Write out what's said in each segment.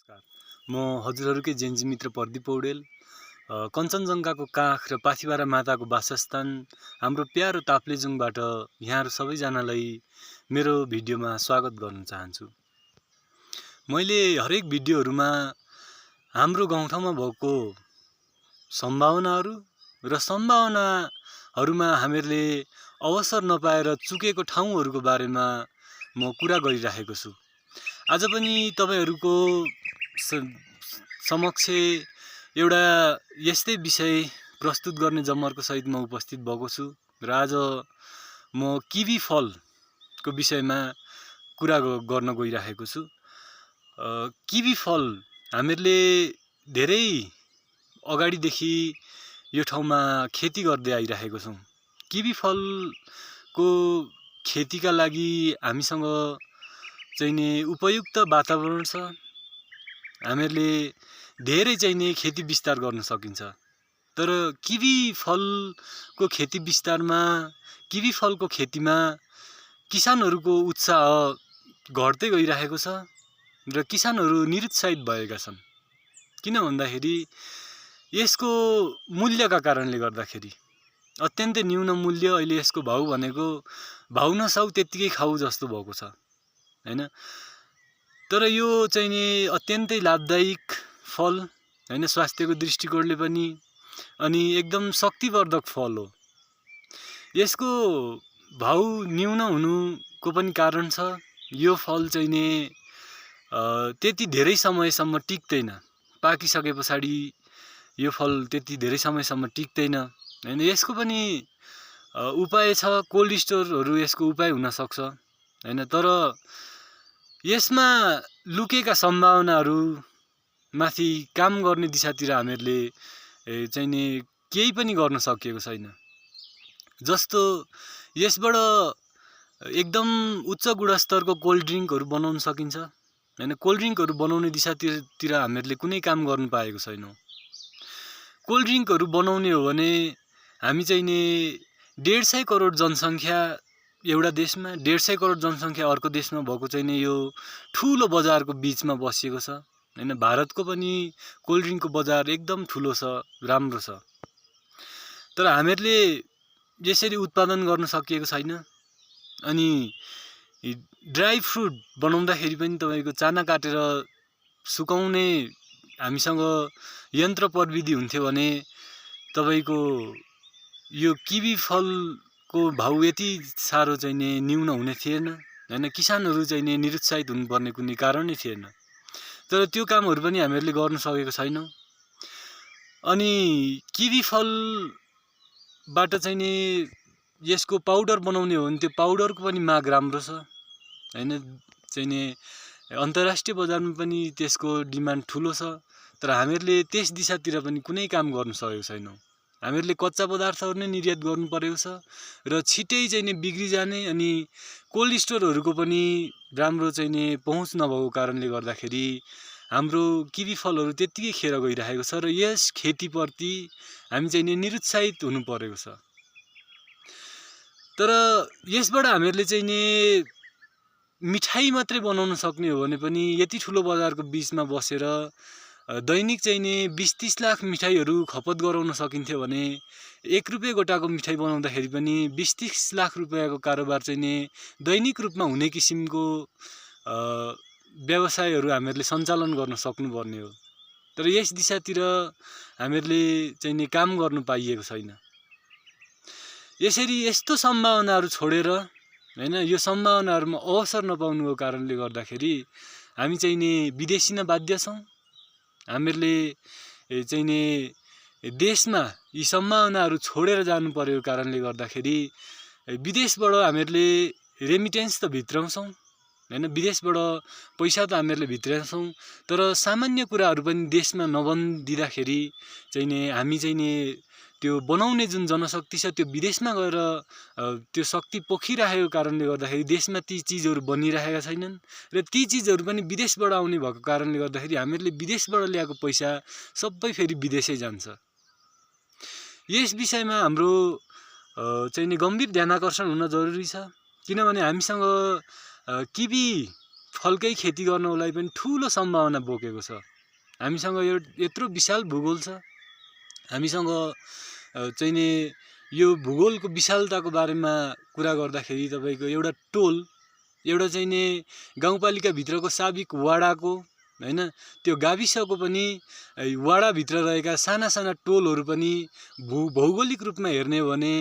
नमस्कार। म हजुरहरूकै जेन्जी मित्र प्रदीप पौडेल। कञ्चनजङ्घाको काख र पाथिभरा माताको वासस्थान हाम्रो प्यारो ताप्लेजुङबाट यहाँहरू सबैजनालाई मेरो भिडियोमा स्वागत गर्न चाहन्छु। मैले हरेक भिडियोहरूमा हाम्रो गाउँठाउँमा भएको सम्भावनाहरू र सम्भावनाहरूमा हामीहरूले अवसर नपाएर चुकेको ठाउँहरूको बारेमा म कुरा गरिराखेको छु। आज पनि तपाईहरूको समक्ष एउटा यस्तै विषय प्रस्तुत गर्ने जमर्को सहित म उपस्थित भएको छु र आज म किवी फलको विषयमा कुरा गर्न गइराखेको छु। किवी फल हामीहरूले धेरै अगाडिदेखि यो ठाउँमा खेती गर्दै आइराखेको छौँ। किवी फलको खेतीका लागि हामीसँग चाहिने उपयुक्त वातावरण छ। हामीहरूले धेरै चाहिने खेती विस्तार गर्न सकिन्छ। तर किवी फलको खेती विस्तारमा, किवी फलको खेतीमा किसानहरूको उत्साह घट्दै गइरहेको छ र किसानहरू निरुत्साहित भएका छन्। किन भन्दाखेरि यसको मूल्यका कारणले गर्दाखेरि अत्यन्तै न्यून मूल्य। अहिले यसको भाउ भनेको भाउ नसाउ त्यत्तिकै खाऊ जस्तो भएको छ, हैन। तर यो चाहिँ नि अत्यन्तै लाभदायक फल, हैन, स्वास्थ्यको दृष्टिकोणले पनि, अनि एकदम शक्तिवर्धक फल हो। यसको भाउ न्यून हुनुको पनि कारण छ। यो फल चाहिँ नि त्यति धेरै समयसम्म टिक्दैन। पाकिसके पछाडि यो फल त्यति धेरै समयसम्म टिक्दैन, हैन। यसको पनि उपाय छ, कोल्ड स्टोरहरू यसको उपाय हुन सक्छ, हैन। तर यसमा लुकेका सम्भावनाहरू माथि काम गर्ने दिशातिर हामीहरूले चाहिँ नि केही पनि गर्न सकिएको छैन। जस्तो यसबाट एकदम उच्च गुणस्तरको कोल्ड ड्रिङ्कहरू बनाउन सकिन्छ, हैन। कोल्ड ड्रिङ्कहरू बनाउने दिशातिर हामीहरूले कुनै काम गर्नु पाएको छैनौँ। कोल्ड ड्रिङ्कहरू बनाउने हो भने हामी चाहिँ नि 150 करोड जनसङ्ख्या एउटा देशमा, 150 करोड जनसङ्ख्या अर्को देशमा भएको चाहिँ नि यो ठुलो बजारको बिचमा बसिएको छ, हैन। भारतको पनि कोल्ड ड्रिङ्कको बजार एकदम ठुलो छ, राम्रो छ। तर हामीहरूले यसरी उत्पादन गर्न सकिएको छैन। अनि ड्राई फ्रुट बनाउँदाखेरि पनि तपाईँको चाना काटेर सुकाउने हामीसँग यन्त्र प्रविधि हुन्थ्यो भने तपाईँको यो किवी फलको भाउ यति साह्रो चाहिँ नि न्यून हुने थिएन, हैन। किसानहरू चाहिँ नि निरुत्साहित हुनुपर्ने कुनै कारणै थिएन। तर त्यो कामहरू पनि हामीहरूले गर्न सकेको छैनौँ। अनि किवी फलबाट चाहिँ नि यसको पाउडर बनाउने हो भने त्यो पाउडरको पनि माग राम्रो छ, हैन। चाहिँ नि अन्तर्राष्ट्रिय बजारमा पनि त्यसको डिमान्ड ठुलो छ। तर हामीहरूले त्यस दिशातिर पनि कुनै काम गर्न सकेको छैनौँ। हामीहरूले कच्चा पदार्थहरू नै निर्यात गर्नु परेको छ र छिटै चाहिँ नि बिग्रिजाने अनि कोल्ड स्टोरहरूको पनि राम्रो चाहिँ नि पहुँच नभएको कारणले गर्दाखेरि हाम्रो किवी फलहरू त्यत्तिकै खेर गइरहेको छ र यस खेतीप्रति हामी चाहिँ नि निरुत्साहित हुनु परेको छ। तर यसबाट हामीहरूले चाहिँ नि मिठाई मात्रै बनाउन सक्ने हो भने पनि यति ठुलो बजारको बिचमा बसेर दैनिक चाहिँ नि 20-30 लाख मिठाईहरू खपत गराउन सकिन्थ्यो भने 1 रुपियाँ गोटाको मिठाई बनाउँदाखेरि पनि 20-30 लाख रुपियाँको कारोबार चाहिँ नि दैनिक रूपमा हुने किसिमको व्यवसायहरू हामीहरूले सञ्चालन गर्न सक्नुपर्ने हो। तर यस दिशातिर हामीहरूले चाहिँ नि काम गर्नु पाइएको छैन। यसरी यस्तो सम्भावनाहरू छोडेर, हैन, यो सम्भावनाहरूमा अवसर नपाउनुको कारणले गर्दाखेरि हामी चाहिँ नि विदेशिन बाध्य छौँ। हामीहरूले चाहिँ नि देशमा यी सम्भावनाहरू छोडेर जानु परेको कारणले गर्दाखेरि विदेशबाट हामीहरूले रेमिटेन्स त भित्राउँछौँ, हैन। विदेशबाट पैसा त हामीहरूले भित्राउँछौँ। तर सामान्य कुराहरू पनि देशमा नबनिदिँदाखेरि चाहिँ नि हामी चाहिँ नि त्यो बनाउने जुन जनशक्ति छ त्यो विदेशमा गएर त्यो शक्ति पोखिराखेको कारणले गर्दाखेरि देशमा ती चिजहरू बनिरहेका छैनन् र ती चिजहरू पनि विदेशबाट आउने भएको कारणले गर्दाखेरि हामीहरूले विदेशबाट ल्याएको पैसा सबै फेरि विदेशै जान्छ। यस विषयमा हाम्रो चाहिँ नि गम्भीर ध्यानाकर्षण हुन जरुरी छ। किनभने हामीसँग किवी फलकै खेती गर्नलाई पनि ठुलो सम्भावना बोकेको छ। हामीसँग यत्रो विशाल भूगोल छ। हामीसँग चाहिँ नि यो भूगोलको विशालताको बारेमा कुरा गर्दाखेरि तपाईको एउटा टोल, एउटा चाहिँ नि गाउँपालिका भित्रको साबिक वाडाको हैन, त्यो गाविसको पनि वाडाभित्र रहेका साना साना टोलहरू पनि भौगोलिक रूपमा हेर्ने हो भने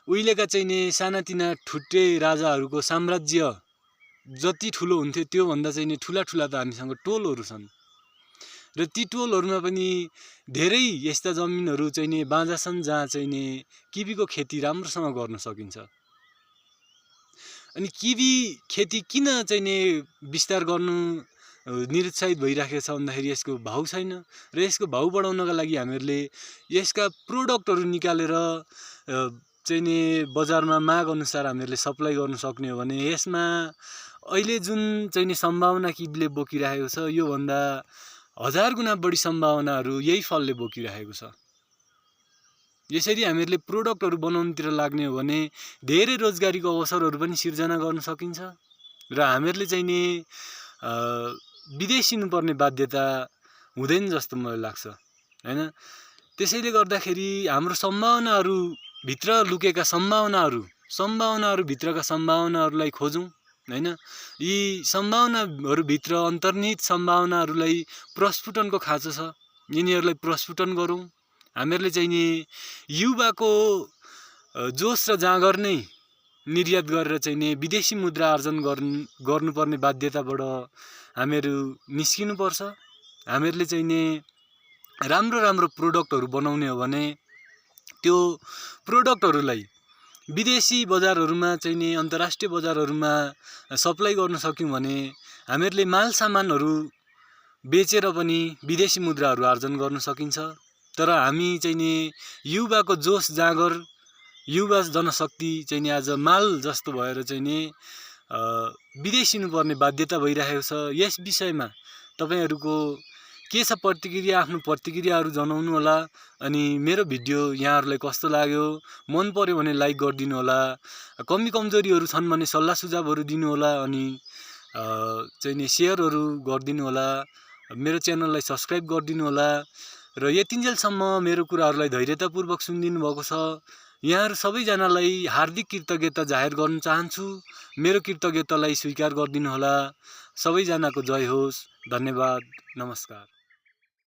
उहिलेका चाहिँ नि सानातिना ठुटे राजाहरूको साम्राज्य जति ठुलो हुन्थ्यो त्यो भन्दा चाहिँ नि ठुला ठुला त हामीसँग टोलहरू छन्। र ती टोलहरूमा पनि धेरै यस्ता जमिनहरू चाहिँ नि बाँझा छन् जहाँ चाहिँ नि किवीको खेती राम्रोसँग गर्न सकिन्छ। अनि किवी खेती किन चाहिँ नि विस्तार गर्नु निरुत्साहित भइराखेको छ भन्दाखेरि यसको भाउ छैन र यसको भाउ बढाउनका लागि हामीहरूले यसका प्रोडक्टहरू निकालेर चाहिँ नि बजारमा माग अनुसार हामीहरूले सप्लाई गर्न सक्ने हो भने यसमा अहिले जुन चाहिँ नि सम्भावना किवीले बोकिरहेको छ यो भन्दा 1000 गुणा बढी सम्भावनाहरू यही फलले बोकिरहेको छ। यसरी हामीहरूले प्रोडक्टहरू बनाउनुतिर लाग्ने हो भने धेरै रोजगारीको अवसरहरू पनि सिर्जना गर्न सकिन्छ र हामीहरूले चाहिँ नि विदेशिनु पर्ने बाध्यता हुँदैन जस्तो मलाई लाग्छ हैन। त्यसैले गर्दाखेरि हाम्रो सम्भावनाहरू भित्र लुकेका सम्भावनाहरू भित्रका सम्भावनाहरूलाई खोजौं हैन। यी सम्भावनाहरू भित्र अन्तर्निहित सम्भावनाहरूलाई प्रस्फुटनको खाँचो छ, यिनीहरूलाई प्रस्फुटन गरौं। हामीहरूले चाहिँ नि युवाको जोश र जाँगर नै निर्यात गरेर चाहिँ नि विदेशी मुद्रा आर्जन गर्नुपर्ने बाध्यताबाट हामीहरू निस्किनुपर्छ। हामीहरूले चाहिँ नि राम्रो राम्रो प्रोडक्टहरू बनाउने हो भने त्यो प्रोडक्टहरूलाई विदेशी बजारहरूमा चाहिँ नि अन्तर्राष्ट्रिय बजारहरूमा सप्लाई गर्न सक्यौं भने हामीहरूले माल सामानहरू बेचेर पनि विदेशी मुद्राहरू आर्जन गर्न सकिन्छ। तर हामी चाहिँ नि युवाको जोश जाँगर, युवा जनशक्ति चाहिँ नि आज माल जस्तो भएर चाहिँ नि विदेशिनु पर्ने बाध्यता भइरहेको छ। यस विषयमा तपाईहरुको के छ प्रतिक्रिया, आफ्नो प्रतिक्रियाहरू जनाउनु होला। अनि मेरो भिडियो यहाँहरुलाई कस्तो लाग्यो, मन पर्यो भने लाइक गरिदिनु होला। कमी कमजोरीहरू छन् भने सल्लाह सुझावहरू दिनु होला अनि चाहिँ नि शेयरहरू गरिदिनु होला। मेरो च्यानललाई सब्स्क्राइब गरिदिनु होला र यतिन्जेलसम्म मेरो कुराहरूलाई धैर्यतापूर्वक सुनिदिनु भएको छ। यहाँहरु सबैजनालाई हार्दिक कृतज्ञता जाहेर गर्न चाहन्छु। मेरो कृतज्ञतालाई स्वीकार गरिदिनु होला। सबैजनाको जय होस्। धन्यवाद। नमस्कार।